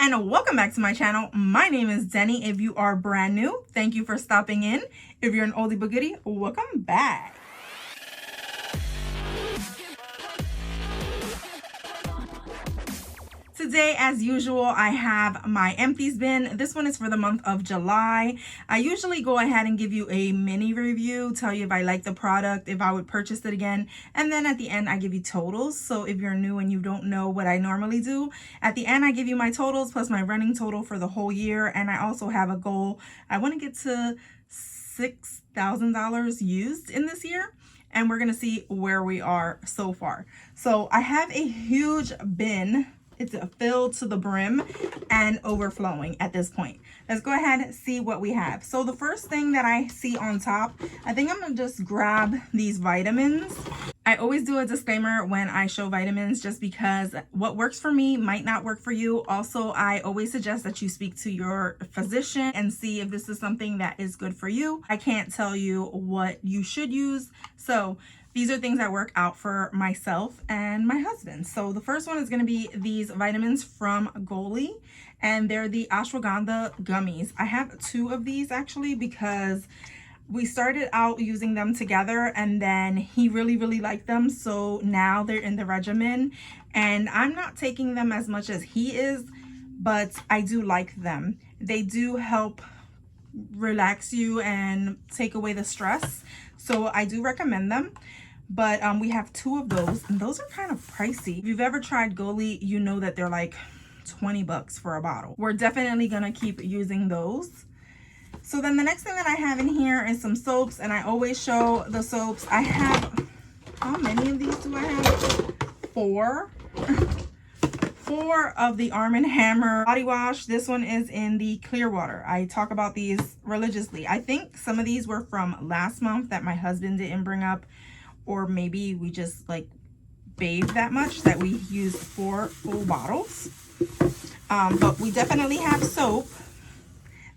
and welcome back to my channel. My name is Deni. If you are brand new, thank you for stopping in. If you're an oldie but goodie, welcome back. Today, as usual, I have my Empties bin. This one is for the month of July. I usually go ahead and give you a mini review, tell you if I like the product, if I would purchase it again, and then at the end I give you totals. So if you're new and you don't know what I normally do, at the end I give you my totals plus my running total for the whole year. And I also have a goal. I want to get to $6,000 used in this year, and we're going to see where we are so far. So I have a huge bin. It's filled to the brim and overflowing at this point. Let's go ahead and see what we have. So the first thing that I see on top, I think I'm gonna just grab these vitamins. I always do a disclaimer when I show vitamins just because what works for me might not work for you. Also, I always suggest that you speak to your physician and see if this is something that is good for you. I can't tell you what you should use. So these are things that work out for myself and my husband. So the first one is going to be these vitamins from Goli, and they're the Ashwagandha Gummies. I have 2 of these actually because we started out using them together and then he really liked them. So now they're in the regimen and I'm not taking them as much as he is, but I do like them. They do help relax you and take away the stress. So I do recommend them. But we have 2 of those, and those are kind of pricey. If you've ever tried Goli, you know that they're like 20 bucks for a bottle. We're definitely gonna keep using those. So then the next thing that I have in here is some soaps, and I always show the soaps. I have, how many of these do I have? 4. 4 of the Arm & Hammer body wash. This one is in the clear water. I talk about these religiously. I think some of these were from last month that my husband didn't bring up, or maybe we just like bathed that much that we used 4 full bottles. But we definitely have soap.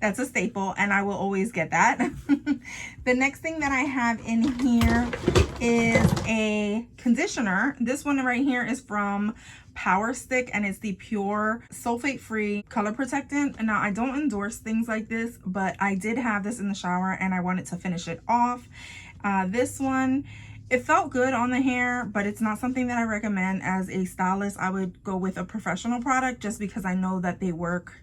That's a staple, and I will always get that. The next thing that I have in here is a conditioner. This one right here is from Power Stick, and it's the pure sulfate-free color protectant. Now, I don't endorse things like this, but I did have this in the shower and I wanted to finish it off. This one, it felt good on the hair, but it's not something that I recommend. As a stylist, I would go with a professional product just because I know that they work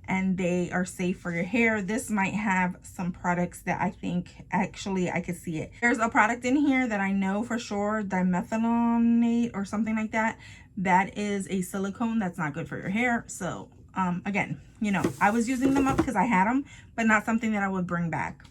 and they are safe for your hair. This might have some products that I think actually I could see it. There's a product in here that I know for sure, dimethylamate or something like that. That is a silicone that's not good for your hair. So again, you know, I was using them up because I had them, but not something that I would bring back.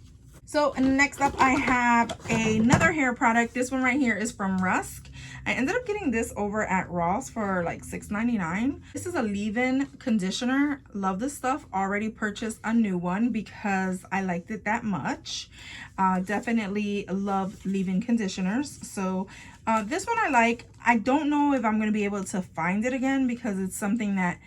So next up, I have another hair product. This one right here is from Rusk. I ended up getting this over at Ross for like $6.99. This is a leave-in conditioner. Love this stuff. Already purchased a new one because I liked it that much. Definitely love leave-in conditioners. So this one I like. I don't know if I'm going to be able to find it again because it's something that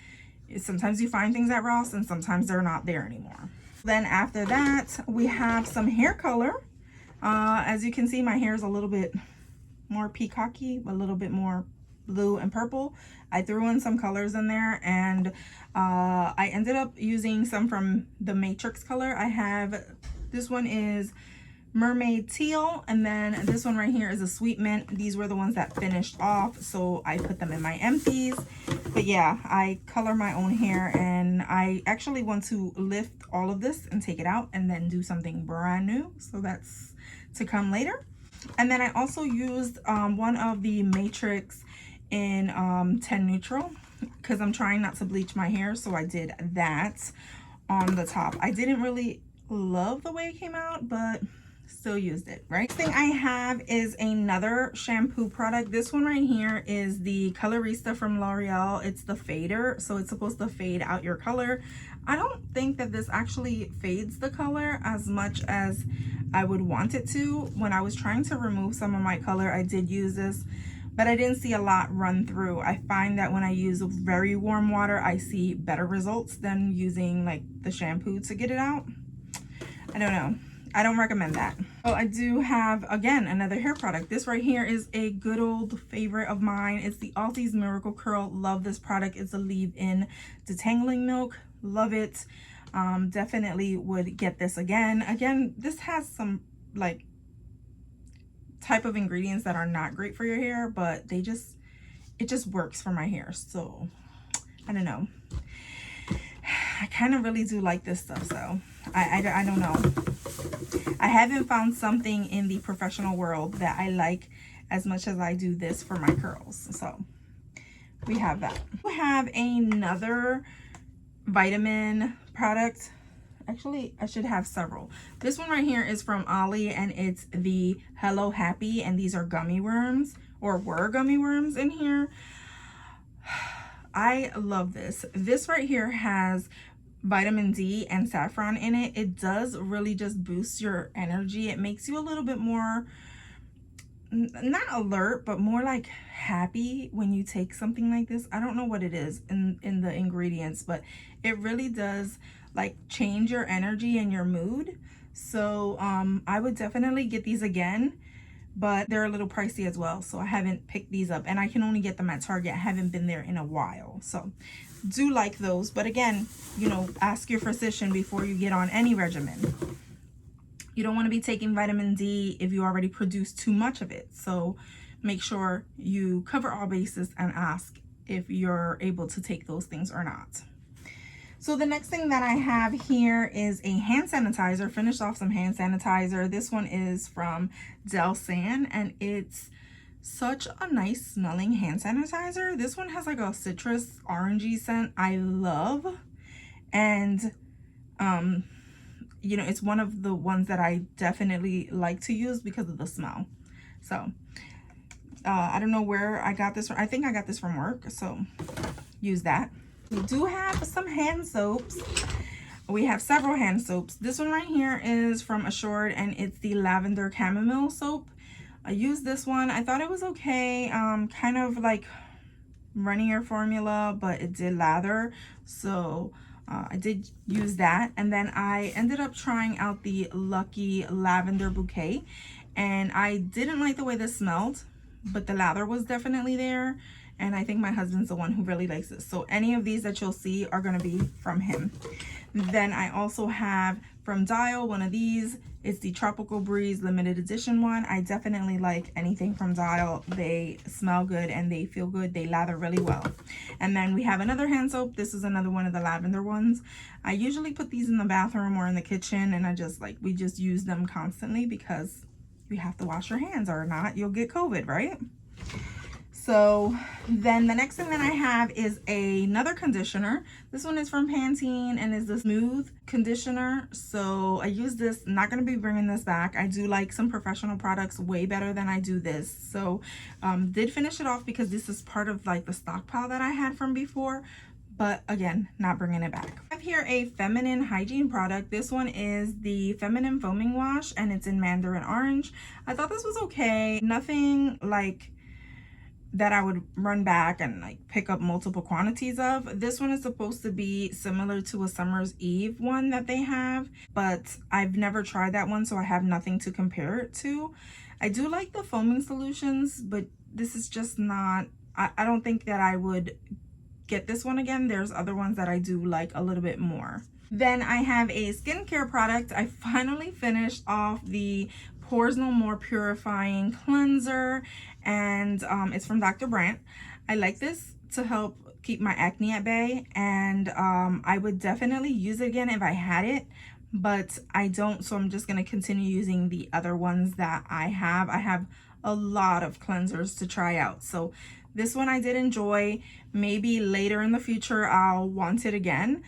sometimes you find things at Ross and sometimes they're not there anymore. Then after that, we have some hair color. As you can see, my hair is a little bit more peacocky, a little bit more blue and purple. I threw in some colors in there, and I ended up using some from the Matrix color. I have, this one is Mermaid Teal, and then this one right here is a Sweet Mint. These were the ones that finished off, so I put them in my empties. But yeah, I color my own hair, and I actually want to lift all of this and take it out and then do something brand new. So that's to come later. And then I also used one of the Matrix in 10 Neutral because I'm trying not to bleach my hair, so I did that on the top. I didn't really love the way it came out, but still used it, right? Next thing I have is another shampoo product. This one right here is the Colorista from L'Oreal. It's the fader, so it's supposed to fade out your color. I don't think that this actually fades the color as much as I would want it to. When I was trying to remove some of my color, I did use this, but I didn't see a lot run through. I find that when I use very warm water, I see better results than using like the shampoo to get it out. I don't know. I don't recommend that. Oh, I do have, again, another hair product. This right here is a good old favorite of mine. It's the Altis Miracle Curl. Love this product. It's a leave-in detangling milk. Love it. Definitely would get this again. Again, this has some like type of ingredients that are not great for your hair, but it just works for my hair. So I don't know. I kind of really do like this stuff, so I don't know. I haven't found something in the professional world that I like as much as I do this for my curls. So we have that. We have another vitamin product. Actually, I should have several. This one right here is from Ollie, and it's the Hello Happy, and these are gummy worms, or were gummy worms in here. I love this. This right here has vitamin D and saffron in it. It does really just boost your energy. It makes you a little bit more, not alert, but more like happy when you take something like this. I don't know what it is in the ingredients, but it really does like change your energy and your mood. So I would definitely get these again, but they're a little pricey as well, so I haven't picked these up, and I can only get them at Target. I haven't been there in a while, so do like those. But again, you know, ask your physician before you get on any regimen. You don't want to be taking vitamin D if you already produce too much of it, so make sure you cover all bases and ask if you're able to take those things or not. So the next thing that I have here is a hand sanitizer. Finished off some hand sanitizer. This one is from Del San, and it's such a nice smelling hand sanitizer. This one has like a citrus orangey scent I love, and you know, it's one of the ones that I definitely like to use because of the smell. So I don't know where I got this from. I think I got this from work, so use that. We do have some hand soaps. We have several hand soaps. This one right here is from Assured, and it's the Lavender Chamomile soap. I used this one. I thought it was okay. Kind of like runnier formula, but it did lather. So I did use that. And then I ended up trying out the Lucky Lavender Bouquet. And I didn't like the way this smelled, but the lather was definitely there. And I think my husband's the one who really likes it. So any of these that you'll see are going to be from him. Then I also have from Dial one of these. It's the Tropical Breeze limited edition one. I definitely like anything from Dial. They smell good and they feel good. They lather really well. And then we have another hand soap. This is another one of the lavender ones. I usually put these in the bathroom or in the kitchen, and we just use them constantly because you have to wash your hands, or not you'll get COVID, right? So then the next thing that I have is another conditioner. This one is from Pantene and is the smooth conditioner. So I use this. I'm not going to be bringing this back. I do like some professional products way better than I do this. So did finish it off because this is part of like the stockpile that I had from before. But again, not bringing it back. I have here a feminine hygiene product. This one is the Feminine Foaming Wash, and it's in Mandarin Orange. I thought this was okay. Nothing like that I would run back and like pick up multiple quantities of. This one is supposed to be similar to a Summer's Eve one that they have, but I've never tried that one, so I have nothing to compare it to. I do like the foaming solutions, but this is just not, I don't think that I would get this one again. There's other ones that I do like a little bit more. Then I have a skincare product. I finally finished off the Pores No More Purifying Cleanser, and it's from Dr. Brandt. I like this to help keep my acne at bay, and I would definitely use it again if I had it, but I don't, so I'm just going to continue using the other ones that I have. I have a lot of cleansers to try out, so this one I did enjoy. Maybe later in the future I'll want it again.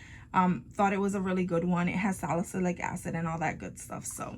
Thought it was a really good one. It has salicylic acid and all that good stuff, so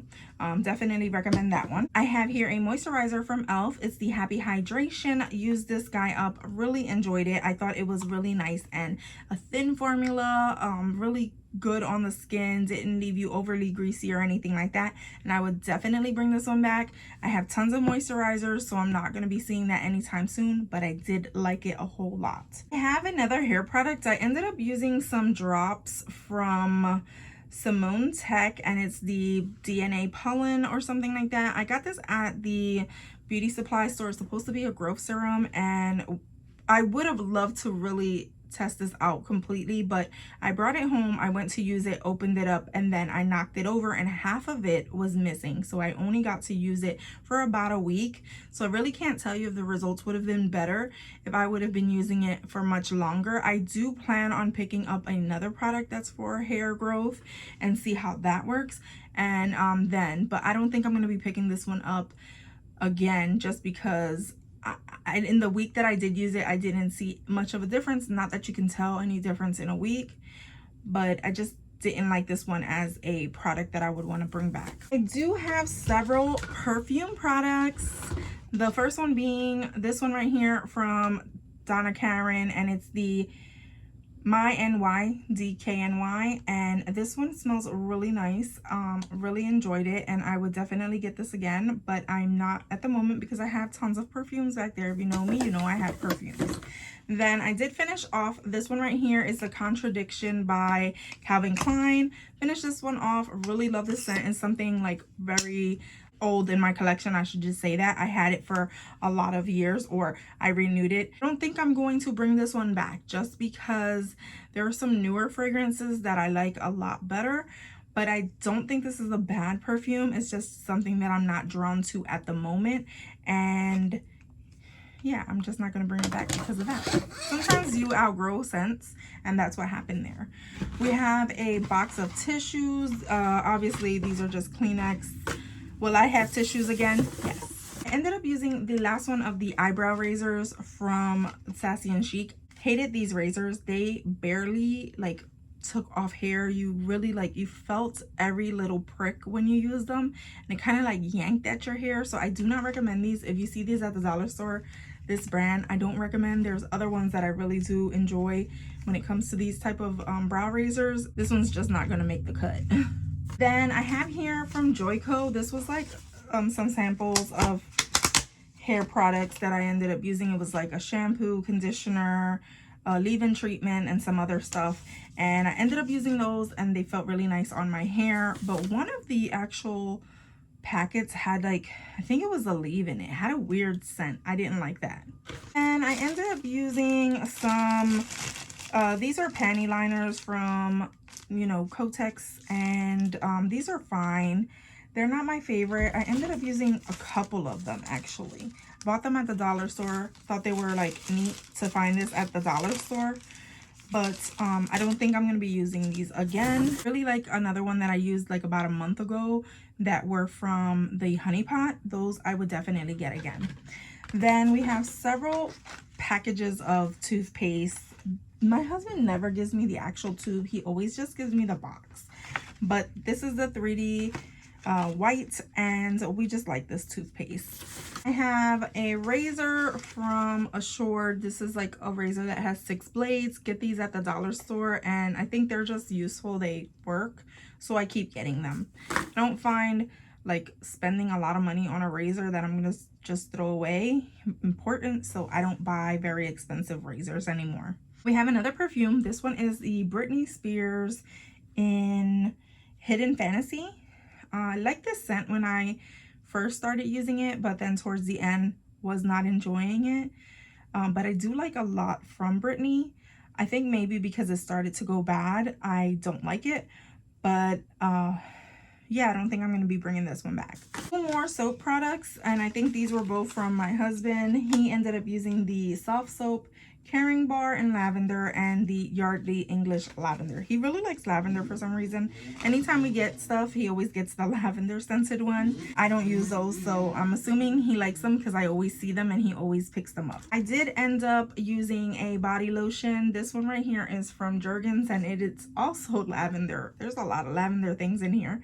definitely recommend that one. I have here a moisturizer from e.l.f. It's the Happy Hydration. Used this guy up, really enjoyed it. I thought it was really nice and a thin formula, really good on the skin, didn't leave you overly greasy or anything like that, and I would definitely bring this one back. I have tons of moisturizers, so I'm not going to be seeing that anytime soon, but I did like it a whole lot. I have another hair product. I ended up using some drops from Simone Tech, and it's the DNA pollen or something like that. I got this at the beauty supply store. It's supposed to be a growth serum, and I would have loved to really test this out completely, but I brought it home, I went to use it, opened it up, and then I knocked it over and half of it was missing. So I only got to use it for about a week. So I really can't tell you if the results would have been better if I would have been using it for much longer. I do plan on picking up another product that's for hair growth and see how that works, and but I don't think I'm going to be picking this one up again, just because in the week that I did use it, I didn't see much of a difference. Not that you can tell any difference in a week, but I just didn't like this one as a product that I would want to bring back. I do have several perfume products. The first one being this one right here from Donna Karan, and it's the My NY DKNY, and this one smells really nice. Really enjoyed it, and I would definitely get this again, but I'm not at the moment because I have tons of perfumes back there. If you know me, you know I have perfumes. Then I did finish off this one right here. Is The Contradiction by Calvin Klein. Finish this one off. Really love this scent. It's something like very old in my collection, I should just say that. I had it for a lot of years, or I renewed it. I don't think I'm going to bring this one back just because there are some newer fragrances that I like a lot better, but I don't think this is a bad perfume. It's just something that I'm not drawn to at the moment, and yeah, I'm just not going to bring it back because of that. Sometimes you outgrow scents, and that's what happened there. We have a box of tissues. Obviously these are just Kleenex. Will I have tissues again? Yes. I ended up using the last one of the eyebrow razors from Sassy and Chic. Hated these razors. They barely like took off hair. You really you felt every little prick when you used them, and it kind of like yanked at your hair. So I do not recommend these. If you see these at the dollar store, this brand I don't recommend. There's other ones that I really do enjoy when it comes to these type of brow razors. This one's just not going to make the cut. Then I have here from Joico. This was like some samples of hair products that I ended up using. It was like a shampoo, conditioner, leave-in treatment, and some other stuff. And I ended up using those, and they felt really nice on my hair. But one of the actual packets had I think it was a leave-in. It had a weird scent. I didn't like that. And I ended up using some, these are panty liners from Kotex, and these are fine. They're not my favorite. I ended up using a couple of them actually. Bought them at the dollar store. Thought they were like neat to find this at the dollar store, but I don't think I'm going to be using these again. Really like another one that I used like about a month ago that were from the Honey Pot. Those I would definitely get again. Then we have several packages of toothpaste. My husband never gives me the actual tube. He always just gives me the box. But this is the 3D white, and we just like this toothpaste. I have a razor from Assured. This is like a razor that has 6 blades. Get these at the dollar store, and I think they're just useful. They work, so I keep getting them. I don't find like spending a lot of money on a razor that I'm gonna just throw away important, so I don't buy very expensive razors anymore. We have another perfume. This one is the Britney Spears in Hidden Fantasy. I liked this scent when I first started using it, but then towards the end was not enjoying it. But I do like a lot from Britney. I think maybe because it started to go bad, I don't like it. But yeah, I don't think I'm going to be bringing this one back. 2 more soap products, and I think these were both from my husband. He ended up using the soft soap Caring Bar in lavender and the Yardley English lavender. He really likes lavender for some reason. Anytime we get stuff, he always gets the lavender scented one. I don't use those, so I'm assuming he likes them because I always see them and he always picks them up. I did end up using a body lotion. This one right here is from Jergens, and it is also lavender. There's a lot of lavender things in here.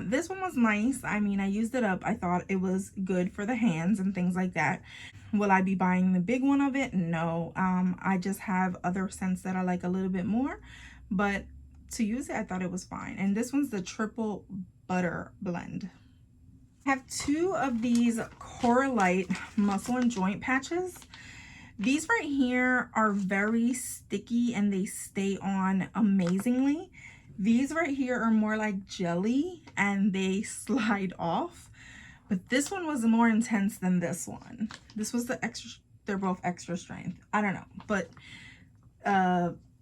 This one was nice. I mean, I used it up. I thought it was good for the hands and things like that. Will I be buying the big one of it? No. I just have other scents that I like a little bit more, but to use it, I thought it was fine. And this one's the Triple Butter Blend. I have 2 of these Coralite muscle and joint patches. These right here are very sticky and they stay on amazingly. These right here are more like jelly and they slide off. But this one was more intense than this one. This was the extra, they're both extra strength. I don't know, but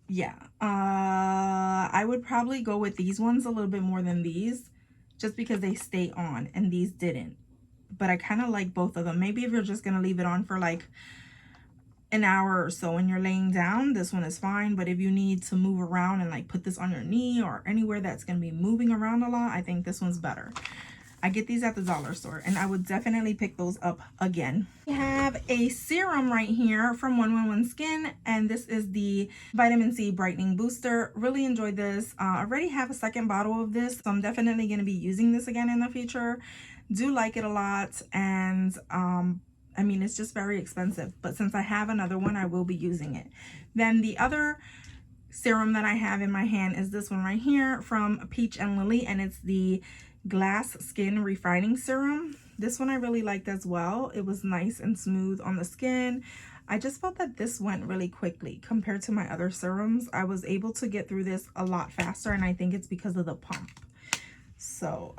yeah. I would probably go with these ones a little bit more than these just because they stay on and these didn't. But I kind of like both of them. Maybe if you're just going to leave it on for like an hour or so when you're laying down, this one is fine. But if you need to move around and like put this on your knee or anywhere that's going to be moving around a lot, I think this one's better. I get these at the dollar store and I would definitely pick those up again. We have a serum right here from 111 Skin, and this is the Vitamin C Brightening Booster. Really enjoyed this. I already have a second bottle of this, so I'm definitely going to be using this again in the future. Do like it a lot, and I mean, it's just very expensive, but since I have another one, I will be using it. Then the other serum that I have in my hand is this one right here from Peach and Lily, and it's the Glass Skin Refining Serum. This one I really liked as well. It was nice and smooth on the skin. I just felt that this went really quickly compared to my other serums. I was able to get through this a lot faster, and I think it's because of the pump. So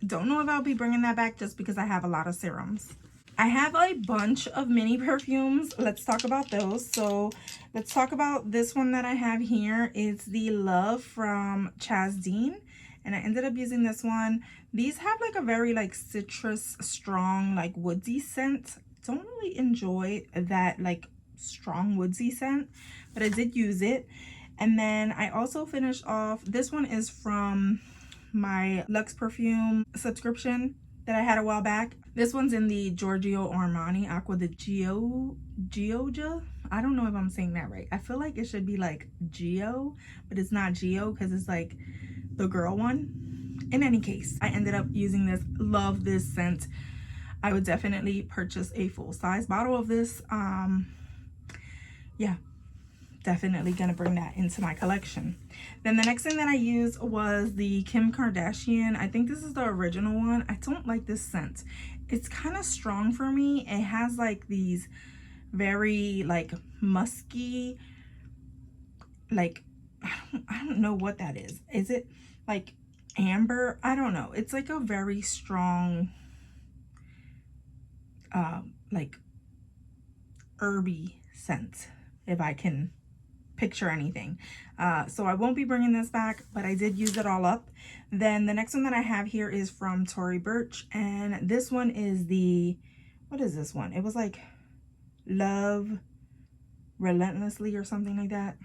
don't know if I'll be bringing that back just because I have a lot of serums. I have a bunch of mini perfumes. Let's talk about those. So let's talk about this one that I have here. It's the Love from Chasdeen, and I ended up using this one. These have like a very like citrus, strong, like woodsy scent. Don't really enjoy that like strong woodsy scent, but I did use it. And then I also finished off, this one is from my Luxe perfume subscription that I had a while back. This one's in the Giorgio Armani Acqua di Gioia. I don't know if I'm saying that right. I feel like it should be like Gio, but it's not Gio because it's like the girl one. In any case, I ended up using this. Love this scent. I would definitely purchase a full-size bottle of this. Yeah, definitely gonna bring that into my collection. Then the next thing that I used was the Kim Kardashian. I think this is the original one. I don't like this scent. It's kind of strong for me. It has like these very like musky, like I don't know what that is. Is it like amber? I don't know. It's like a very strong like herby scent, if I can picture anything. So I won't be bringing this back, but I did use it all up. Then the next one that I have here is from Tory Burch, and this one is the, what is this one? It was like Love Relentlessly or something like that.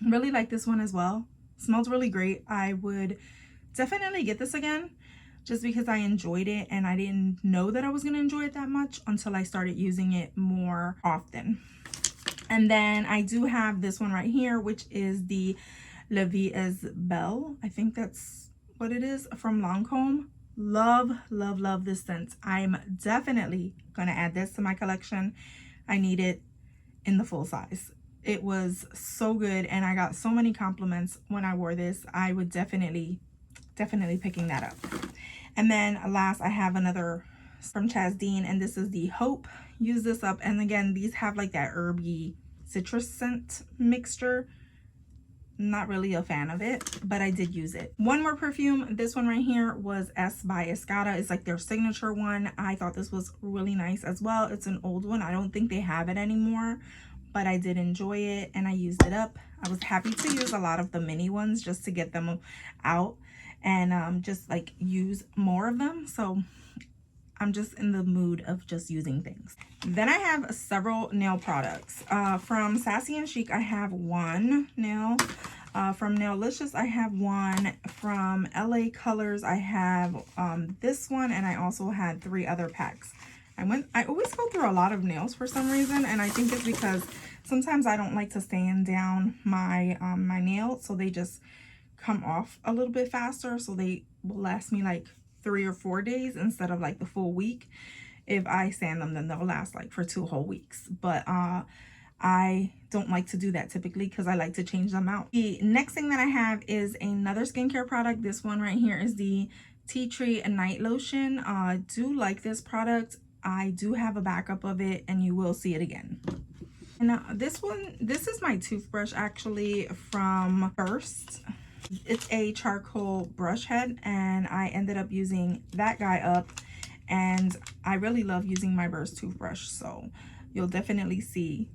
Really like this one as well. Smells really great. I would definitely get this again just because I enjoyed it, and I didn't know that I was going to enjoy it that much until I started using it more often. And then I do have this one right here, which is the Vie Es Belle. I think that's what it is, from Lancome. Love, love, love this scent. I'm definitely going to add this to my collection. I need it in the full size. It was so good, and I got so many compliments when I wore this. I would definitely picking that up. And then last, I have another from Chasdeen, and this is the Hope. Use this up, and again, these have like that herby citrus scent mixture. Not really a fan of it, but I did use it. One more perfume. This one right here was S by Escada. It's like their signature one. I thought this was really nice as well. It's an old one. I don't think they have it anymore, but I did enjoy it and I used it up. I was happy to use a lot of the mini ones just to get them out and just like use more of them. So I'm just in the mood of just using things. Then I have several nail products. From Sassy and Chic, I have one nail. From Naillicious, I have one. From LA Colors, I have this one, and I also had 3 other packs. I always go through a lot of nails for some reason, and I think it's because sometimes I don't like to sand down my my nails, so they just come off a little bit faster, so they will last me like 3 or 4 days instead of like the full week. If I sand them, then they'll last like for 2 whole weeks, but I don't like to do that typically because I like to change them out. The next thing that I have is another skincare product. This one right here is the Tea Tree Night Lotion. I do like this product. I do have a backup of it, and you will see it again. And this is my toothbrush actually from First. It's a charcoal brush head, and I ended up using that guy up, and I really love using my Burst toothbrush, so you'll definitely see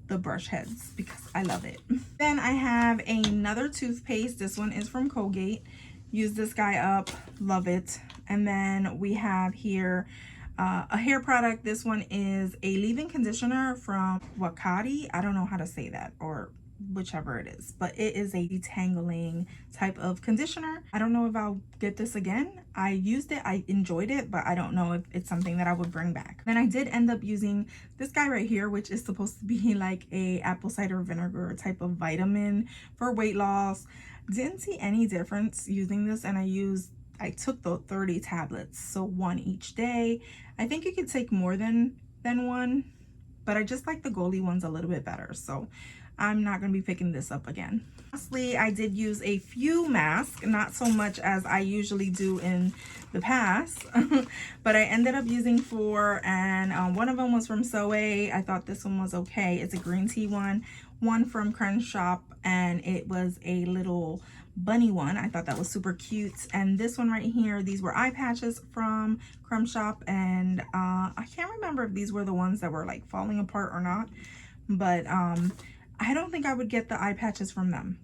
the brush heads because I love it. Then I have another toothpaste. This one is from Colgate. Use this guy up, love it. And then we have here a hair product. This one is a leave-in conditioner from Wakati. I don't know how to say that, or whichever it is, but it is a detangling type of conditioner. I don't know if I'll get this again. I used it, I enjoyed it, but I don't know if it's something that I would bring back. Then I did end up using this guy right here, which is supposed to be like a apple cider vinegar type of vitamin for weight loss. Didn't see any difference using this, and I took the 30 tablets, so one each day. I think you could take more than one, but I just like the Goli ones a little bit better, so I'm not going to be picking this up again. Lastly, I did use a few masks, not so much as I usually do in the past, but I ended up using 4, and one of them was from Soe. I thought this one was okay. It's a green tea one from Crunch Shop, and it was a little bunny one. I thought that was super cute. And this one right here, these were eye patches from Crumb Shop, and I can't remember if these were the ones that were like falling apart or not, but I don't think I would get the eye patches from them.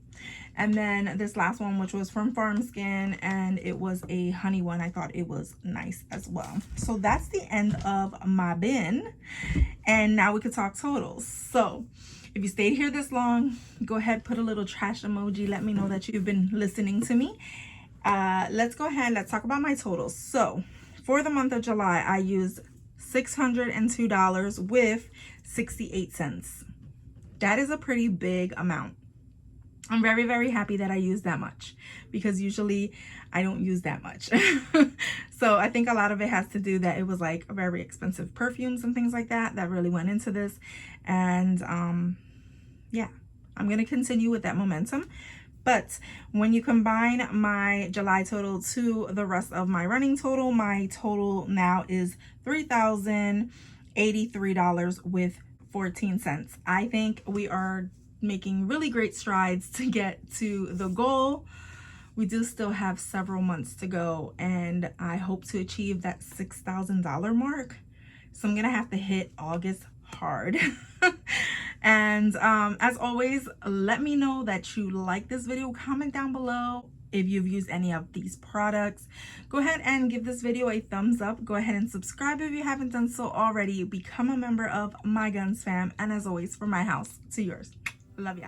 And then this last one, which was from Farm Skin, and it was a honey one. I thought it was nice as well. So that's the end of my bin, and now we could talk totals. So if you stayed here this long, go ahead, put a little trash emoji. Let me know that you've been listening to me. Let's go ahead, let's talk about my totals. So for the month of July, I used $602 with 68 cents. That is a pretty big amount. I'm very, very happy that I used that much, because usually I don't use that much. So I think a lot of it has to do that it was like very expensive perfumes and things like that really went into this. And yeah, I'm going to continue with that momentum. But when you combine my July total to the rest of my running total, my total now is $3,083 with 14 cents. I think we are making really great strides to get to the goal. We do still have several months to go, and I hope to achieve that $6,000 mark. So I'm gonna have to hit August hard. And as always, let me know that you like this video. Comment down below if you've used any of these products. Go ahead and give this video a thumbs up. Go ahead and subscribe if you haven't done so already. Become a member of my Gonz fam. And as always, from my house to yours. Love ya.